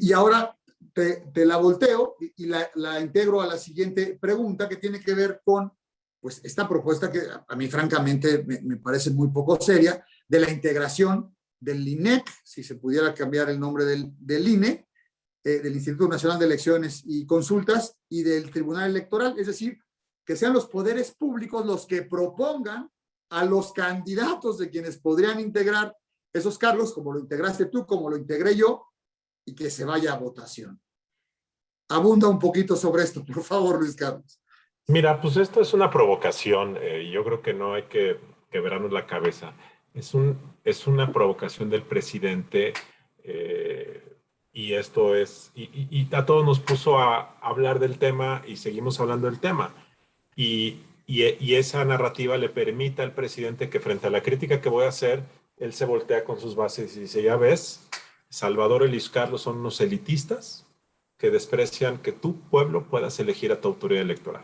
Y ahora te la volteo y la integro a la siguiente pregunta que tiene que ver con pues, esta propuesta que a mí francamente me parece muy poco seria, de la integración del INEC, si se pudiera cambiar el nombre del INE, del Instituto Nacional de Elecciones y Consultas y del Tribunal Electoral, es decir, que sean los poderes públicos los que propongan a los candidatos de quienes podrían integrar esos cargos, como lo integraste tú, como lo integré yo, y que se vaya a votación. Abunda un poquito sobre esto, por favor, Luis Carlos. Mira, pues esto es una provocación. Yo creo que no hay que quebrarnos la cabeza. Es una provocación del presidente y esto es, y a todos nos puso a hablar del tema y seguimos hablando del tema. Y esa narrativa le permite al presidente que frente a la crítica que voy a hacer, él se voltea con sus bases y dice, ya ves, Salvador y Luis Carlos son unos elitistas que desprecian que tu pueblo puedas elegir a tu autoridad electoral.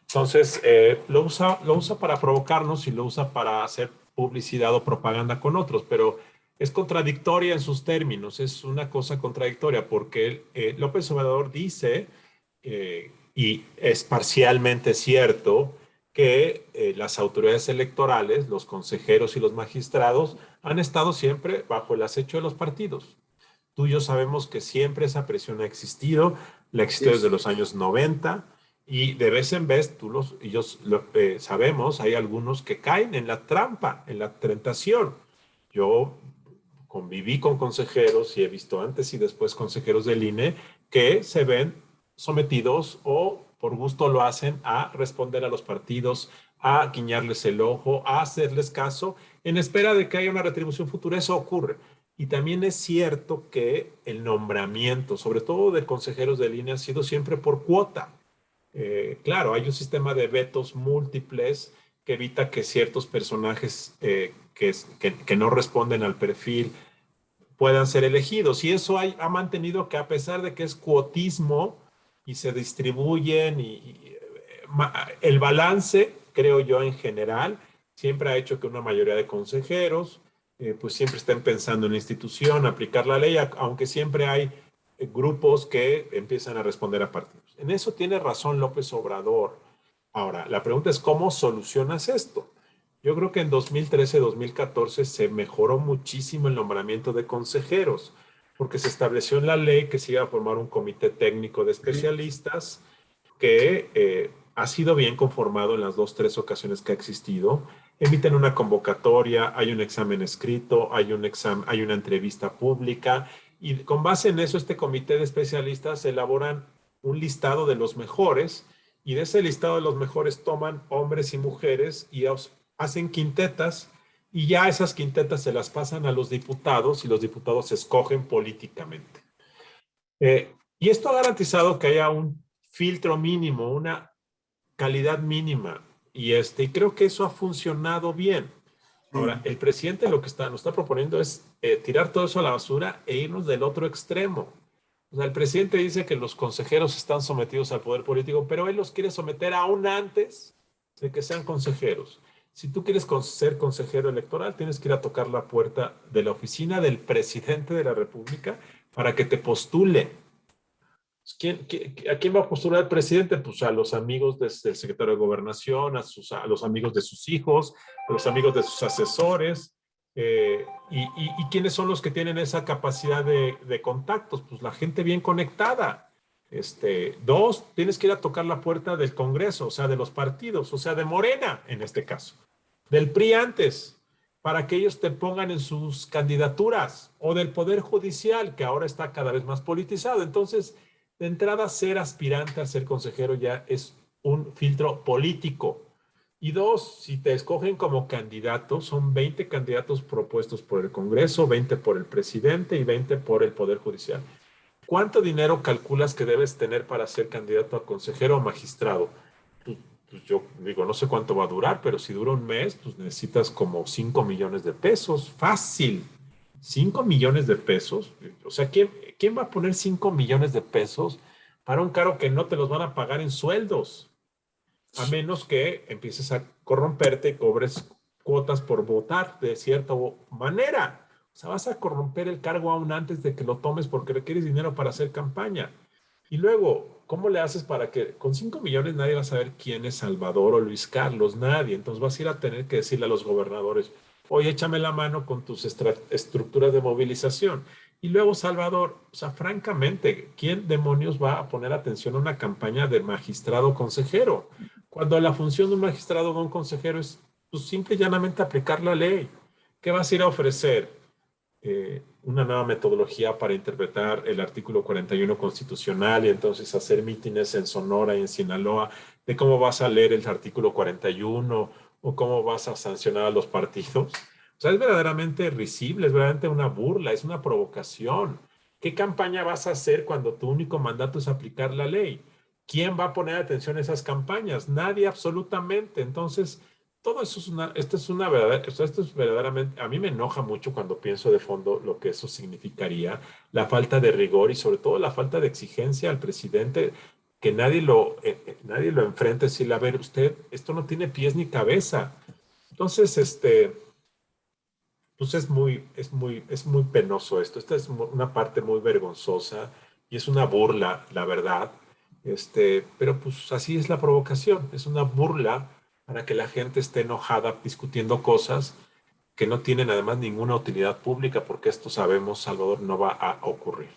Entonces, lo usa para provocarnos y lo usa para hacer publicidad o propaganda con otros, pero es contradictoria en sus términos, es una cosa contradictoria porque López Obrador dice, y es parcialmente cierto, que las autoridades electorales, los consejeros y los magistrados han estado siempre bajo el acecho de los partidos. Tú y yo sabemos que siempre esa presión ha existido, la ha existido desde los años 90 y de vez en vez tú y yo sabemos, hay algunos que caen en la trampa, en la tentación. Yo conviví con consejeros y he visto antes y después consejeros del INE que se ven sometidos o por gusto lo hacen a responder a los partidos, a guiñarles el ojo, a hacerles caso en espera de que haya una retribución futura. Eso ocurre. Y también es cierto que el nombramiento, sobre todo de consejeros de línea, ha sido siempre por cuota. Claro, hay un sistema de vetos múltiples que evita que ciertos personajes que no responden al perfil puedan ser elegidos. Y eso ha mantenido que a pesar de que es cuotismo y se distribuyen el balance, creo yo en general, siempre ha hecho que una mayoría de consejeros pues siempre estén pensando en la institución, aplicar la ley, aunque siempre hay grupos que empiezan a responder a partidos. En eso tiene razón López Obrador. Ahora, la pregunta es, ¿cómo solucionas esto? Yo creo que en 2013-2014 se mejoró muchísimo el nombramiento de consejeros, porque se estableció en la ley que se iba a formar un comité técnico de especialistas que ha sido bien conformado en las 2, 3 ocasiones que ha existido. Emiten una convocatoria, hay un examen escrito, hay una entrevista pública y con base en eso este comité de especialistas elaboran un listado de los mejores y de ese listado de los mejores toman hombres y mujeres y hacen quintetas y ya esas quintetas se las pasan a los diputados y los diputados se escogen políticamente. Y esto ha garantizado que haya un filtro mínimo, una calidad mínima. Y creo que eso ha funcionado bien. Ahora, el presidente lo que nos está proponiendo es tirar todo eso a la basura e irnos del otro extremo. O sea, el presidente dice que los consejeros están sometidos al poder político, pero él los quiere someter aún antes de que sean consejeros. Si tú quieres ser consejero electoral, tienes que ir a tocar la puerta de la oficina del presidente de la República para que te postule. ¿A quién va a postular el presidente? Pues a los amigos del secretario de Gobernación, a los amigos de sus hijos, a los amigos de sus asesores. ¿Y quiénes son los que tienen esa capacidad de contactos? Pues la gente bien conectada. Dos, tienes que ir a tocar la puerta del Congreso, o sea, de los partidos, o sea, de Morena, en este caso. Del PRI antes, para que ellos te pongan en sus candidaturas, o del Poder Judicial, que ahora está cada vez más politizado. Entonces, de entrada, ser aspirante a ser consejero ya es un filtro político. Y dos, si te escogen como candidato, son 20 candidatos propuestos por el Congreso, 20 por el presidente y 20 por el Poder Judicial. ¿Cuánto dinero calculas que debes tener para ser candidato a consejero o magistrado? Pues yo digo, no sé cuánto va a durar, pero si dura un mes, pues necesitas como 5 millones de pesos. Fácil. 5 millones de pesos. O sea, ¿quién va a poner 5 millones de pesos para un cargo que no te los van a pagar en sueldos? A menos que empieces a corromperte y cobres cuotas por votar de cierta manera. O sea, vas a corromper el cargo aún antes de que lo tomes porque requieres dinero para hacer campaña. Y luego, ¿cómo le haces para que con 5 millones nadie va a saber quién es Salvador o Luis Carlos? Nadie. Entonces vas a ir a tener que decirle a los gobernadores, oye, échame la mano con tus estructuras de movilización. Y luego, Salvador, o sea, francamente, ¿quién demonios va a poner atención a una campaña de magistrado consejero? Cuando la función de un magistrado o de un consejero es pues, simple y llanamente aplicar la ley. ¿Qué vas a ir a ofrecer? Una nueva metodología para interpretar el artículo 41 constitucional y entonces hacer mítines en Sonora y en Sinaloa de cómo vas a leer el artículo 41 o cómo vas a sancionar a los partidos. O sea, es verdaderamente risible, es verdaderamente una burla, es una provocación. ¿Qué campaña vas a hacer cuando tu único mandato es aplicar la ley? ¿Quién va a poner atención a esas campañas? Nadie absolutamente. Entonces, todo eso es esto es una verdad, esto es verdaderamente, a mí me enoja mucho cuando pienso de fondo lo que eso significaría, la falta de rigor y sobre todo la falta de exigencia al presidente, que nadie lo enfrente y decirle, a ver, usted, esto no tiene pies ni cabeza. Entonces, pues es muy penoso esto. Esta es una parte muy vergonzosa y es una burla, la verdad. Pero pues así es la provocación, es una burla para que la gente esté enojada discutiendo cosas que no tienen además ninguna utilidad pública, porque esto sabemos, Salvador, no va a ocurrir.